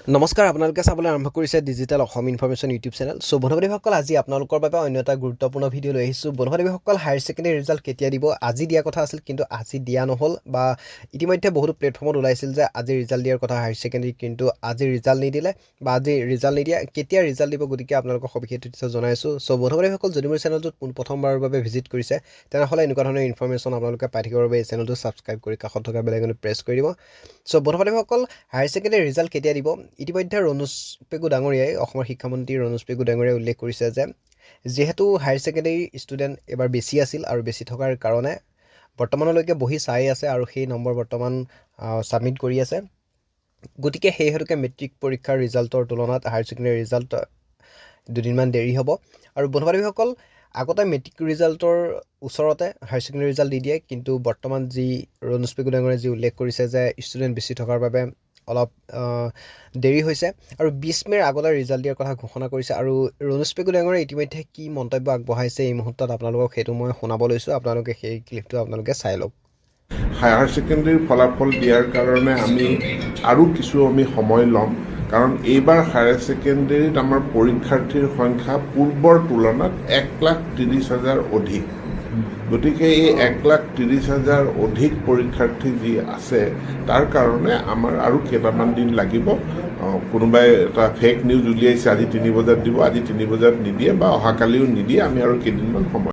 নমস্কাৰ আপোনালোকে চাবলৈ আৰম্ভ কৰিছে digital Asom information YouTube channel. So' বন্ধুবান্ধৱীসকল, আজি আপোনালোকৰ বাবে অন্য এটা গুৰুত্বপূৰ্ণ ভিডিঅ' লৈ আহিছোঁ। বন্ধুবান্ধৱীসকল, হায়াৰ ছেকেণ্ডেৰী ৰিজাল্ট কেতিয়া দিব? আজি দিয়া কথা আছিল, কিন্তু আজি দিয়া নহ'ল, বা ইতিমধ্যে বহুতো প্লেটফৰ্মত ওলাইছিল যে আজি ৰিজাল্ট দিয়াৰ কথা হায়াৰ ছেকেণ্ডেৰী, কিন্তু আজি ৰিজাল্ট নিদিলে বা আজি ৰিজাল্ট নিদিয়া, কেতিয়া ৰিজাল্ট দিব, গতিকে আপোনালোকক সবিশেষ তথ্য জনাইছোঁ। চ' বন্ধুবান্ধৱীসকল, যদি মোৰ চেনেলটোত প্ৰথমবাৰৰ বাবে ভিজিট কৰিছে, তেনেহ'লে এনেকুৱা ধৰণৰ ইনফৰমেশ্যন আপোনালোকে পাই থাকিবৰ বাবে এই চেনেলটো ছাবস্ক্ৰাইব কৰি কাষত থকা বেল আইকনটো প্ৰেছ কৰি দিব। চ' বন্ধুবান্ধৱীসকল, হায়াৰ ছেকেণ্ডেৰী ৰিজাল্ট কেতিয়া দিব? ইতিমধ্যে ৰণোজ পেগু ডাঙৰীয়াই, অসমৰ শিক্ষামন্ত্ৰী ৰণোজ পেগু ডাঙৰীয়াই উল্লেখ কৰিছে যে যিহেতু হায়াৰ ছেকেণ্ডেৰী ষ্টুডেণ্ট এবাৰ বেছি আছিল আৰু বেছি থকাৰ কাৰণে বৰ্তমানলৈকে বহি চাই আছে আৰু সেই নম্বৰ বৰ্তমান ছাবমিট কৰি আছে। গতিকে সেই হেতুকে মেট্ৰিক পৰীক্ষাৰ ৰিজাল্টৰ তুলনাত হায়াৰ ছেকেণ্ডেৰী ৰিজাল্ট দুদিনমান দেৰি হ'ব। আৰু বন্ধুবান্ধৱীসকল, আগতে মেট্ৰিক ৰিজাল্টৰ ওচৰতে হায়াৰ ছেকেণ্ডেৰী ৰিজাল্ট দি দিয়ে, কিন্তু বৰ্তমান যি ৰণোজ পেগু ডাঙৰীয়াই যি উল্লেখ কৰিছে যে ষ্টুডেণ্ট বেছি থকাৰ বাবে অলপ দেৰি হৈছে আৰু 20 মে'ৰ আগতে ৰিজাল্ট দিয়াৰ কথা ঘোষণা কৰিছে। আৰু ৰণোজ পেগু ডাঙৰীয়াই ইতিমধ্যে কি মন্তব্য আগবঢ়াইছে এই মুহূৰ্তত আপোনালোকক সেইটো মই শুনাব লৈছোঁ। আপোনালোকে সেই ক্লিপটো আপোনালোকে চাই লওক। হায়াৰ ছেকেণ্ডেৰীৰ ফলাফল দিয়াৰ কাৰণে আমি আৰু কিছু সময় ল'ম, কাৰণ এইবাৰ হায়াৰ ছেকেণ্ডেৰীত আমাৰ পৰীক্ষাৰ্থীৰ সংখ্যা পূৰ্বৰ তুলনাত 1,30,000 অধিক। গতিকে এই 1,30,000 অধিক পৰীক্ষাৰ্থী যি আছে, তাৰ কাৰণে আমাৰ আৰু কেইটামান দিন লাগিব। কোনোবাই এটা ফেক নিউজ উলিয়াইছে আজি 3 বজাত দিব, আজি 3 বজাত নিদিয়ে বা অহাকালিও নিদিয়ে, আমি আৰু কেইদিনমান সময়